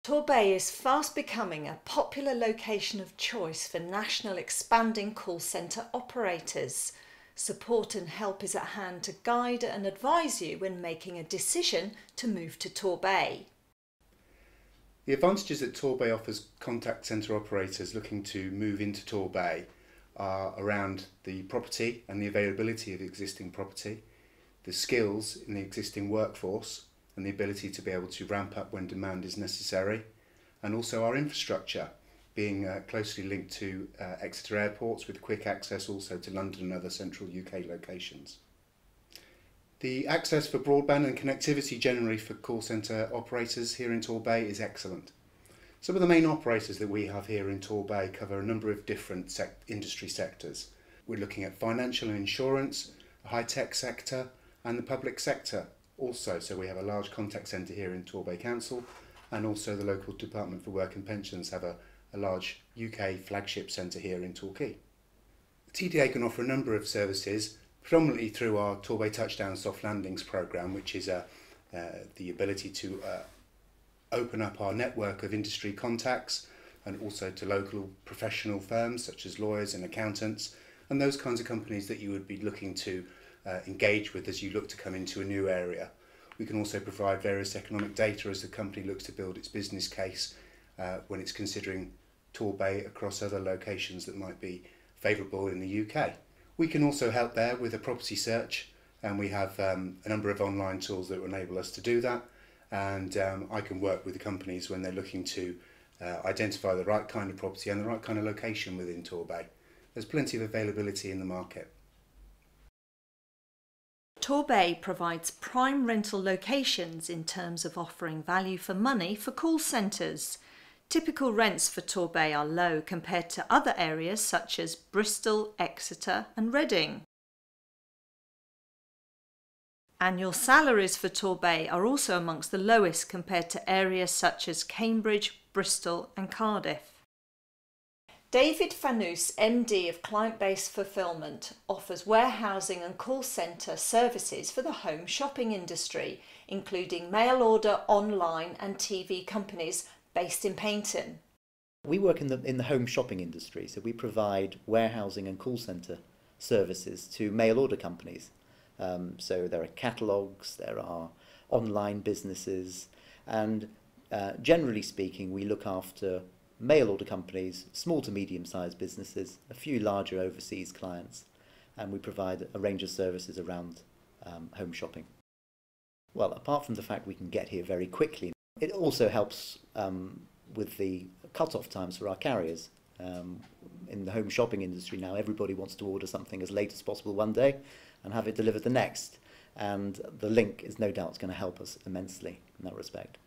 Torbay is fast becoming a popular location of choice for national expanding call centre operators. Support and help is at hand to guide and advise you when making a decision to move to Torbay. The advantages that Torbay offers contact centre operators looking to move into Torbay are around the property and the availability of existing property, the skills in the existing workforce and the ability to be able to ramp up when demand is necessary, and also our infrastructure being closely linked to Exeter airports with quick access also to London and other central UK locations. The access for broadband and connectivity generally for call centre operators here in Torbay is excellent. Some of the main operators that we have here in Torbay cover a number of different industry sectors. We're looking at financial and insurance, the high-tech sector and the public sector also. So we have a large contact centre here in Torbay Council, and also the local Department for Work and Pensions have a large UK flagship centre here in Torquay. The TDA can offer a number of services, predominantly through our Torbay Touchdown Soft Landings programme, which is the ability to open up our network of industry contacts and also to local professional firms such as lawyers and accountants and those kinds of companies that you would be looking to engage with as you look to come into a new area. We can also provide various economic data as the company looks to build its business case when it's considering Torbay across other locations that might be favourable in the UK. We can also help there with a property search, and we have a number of online tools that will enable us to do that, and I can work with the companies when they're looking to identify the right kind of property and the right kind of location within Torbay. There's plenty of availability in the market. Torbay provides prime rental locations in terms of offering value for money for call centres. Typical rents for Torbay are low compared to other areas such as Bristol, Exeter and Reading. Annual salaries for Torbay are also amongst the lowest compared to areas such as Cambridge, Bristol and Cardiff. David Fanous, MD of Client Base Fulfilment, offers warehousing and call centre services for the home shopping industry, including mail order, online and TV companies based in Paignton. We work in the home shopping industry, so we provide warehousing and call centre services to mail order companies. So there are catalogues, there are online businesses, and generally speaking we look after mail order companies, small to medium-sized businesses, a few larger overseas clients, and we provide a range of services around home shopping. Well, apart from the fact we can get here very quickly, it also helps with the cut-off times for our carriers. In the home shopping industry now, everybody wants to order something as late as possible one day and have it delivered the next, and the link is no doubt going to help us immensely in that respect.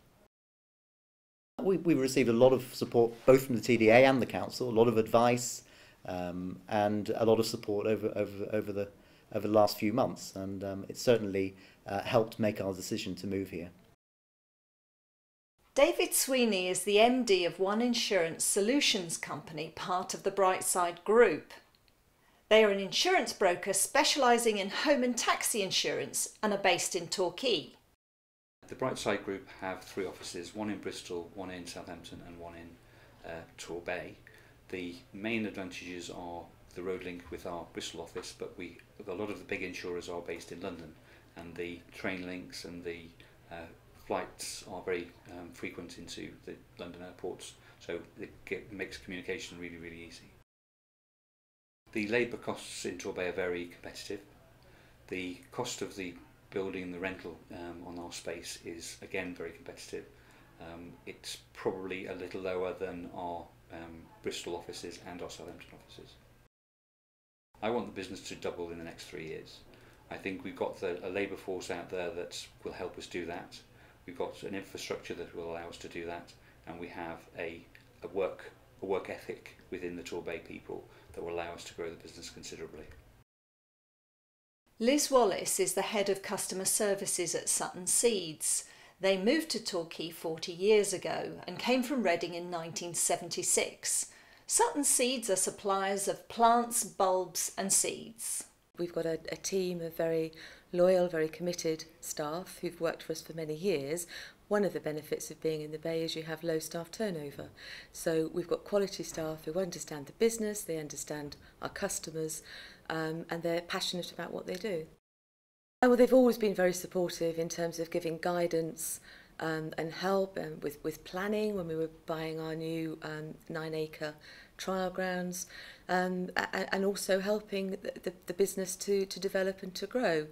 We've received a lot of support both from the TDA and the council, a lot of advice and a lot of support over the last few months, and it certainly helped make our decision to move here. David Sweeney is the MD of One Insurance Solutions Company, part of the Brightside Group. They are an insurance broker specialising in home and taxi insurance and are based in Torquay. The Brightside Group have 3 offices, one in Bristol, one in Southampton and one in Torbay. The main advantages are the road link with our Bristol office, but a lot of the big insurers are based in London, and the train links and the flights are very frequent into the London airports, so it makes communication really, really easy. The labour costs in Torbay are very competitive. The cost of the building and the rental on our space is again very competitive. It's probably a little lower than our Bristol offices and our Southampton offices. I want the business to double in the next 3 years. I think we've got a labour force out there that will help us do that. We've got an infrastructure that will allow us to do that, and we have a work ethic within the Torbay people that will allow us to grow the business considerably. Liz Wallace is the Head of Customer Services at Sutton Seeds. They moved to Torquay 40 years ago and came from Reading in 1976. Sutton Seeds are suppliers of plants, bulbs and seeds. We've got a team of very loyal, very committed staff who've worked for us for many years. One of the benefits of being in the Bay is you have low staff turnover. So we've got quality staff who understand the business, they understand our customers, and they're passionate about what they do. Well, they've always been very supportive in terms of giving guidance and help with planning when we were buying our new 9-acre trial grounds, and also helping the business to develop and to grow.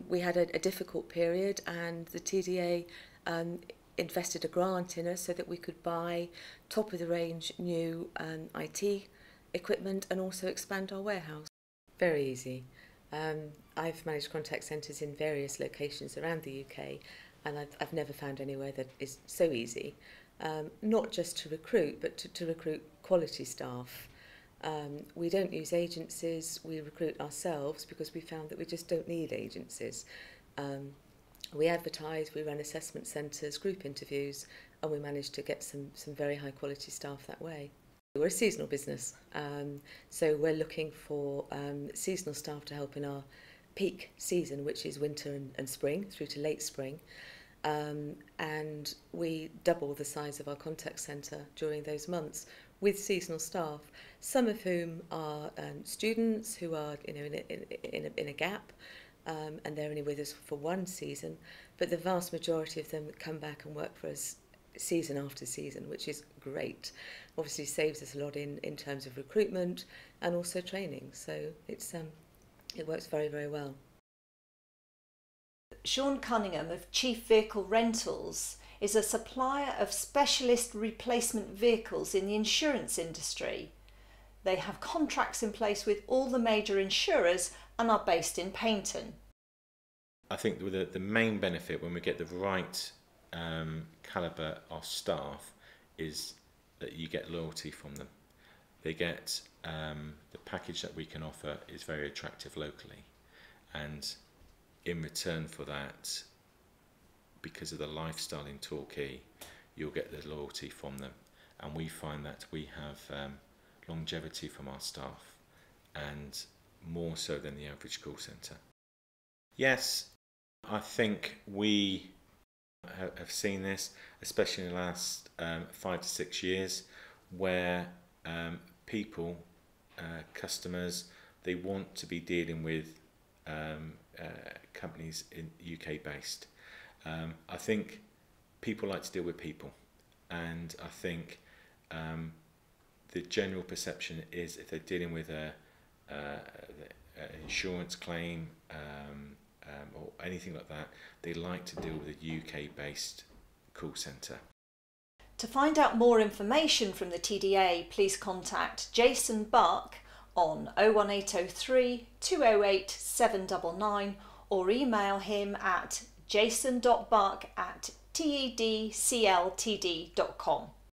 We had a difficult period, and the TDA invested a grant in us so that we could buy top-of-the-range new IT equipment and also expand our warehouse. Very easy. I've managed contact centres in various locations around the UK, and I've never found anywhere that is so easy, not just to recruit, but to recruit quality staff. We don't use agencies, we recruit ourselves because we found that we just don't need agencies. We advertise, we run assessment centres, group interviews, and we manage to get some very high quality staff that way. We're a seasonal business, so we're looking for seasonal staff to help in our peak season, which is winter and spring through to late spring, and we double the size of our contact centre during those months with seasonal staff, some of whom are students who are in a gap, and they're only with us for one season, but the vast majority of them come back and work for us season after season, which is great. Obviously saves us a lot in terms of recruitment and also training, so it works very, very well. Sean Cunningham of Chief Vehicle Rentals is a supplier of specialist replacement vehicles in the insurance industry. They have contracts in place with all the major insurers and are based in Paignton. I think the main benefit when we get the right calibre of staff is that you get loyalty from them. They get the package that we can offer is very attractive locally, and in return for that, because of the lifestyle in Torquay, you'll get the loyalty from them, and we find that we have longevity from our staff, and more so than the average call centre. Yes, I think we have seen this, especially in the last 5 to 6 years, where people, customers, they want to be dealing with companies in UK based. I think people like to deal with people, and I think the general perception is if they're dealing with an insurance claim or anything like that, they like to deal with a UK based call centre. To find out more information from the TDA, please contact Jason Buck on 01803 208 799 or email him at jason.buck@tedcltd.com.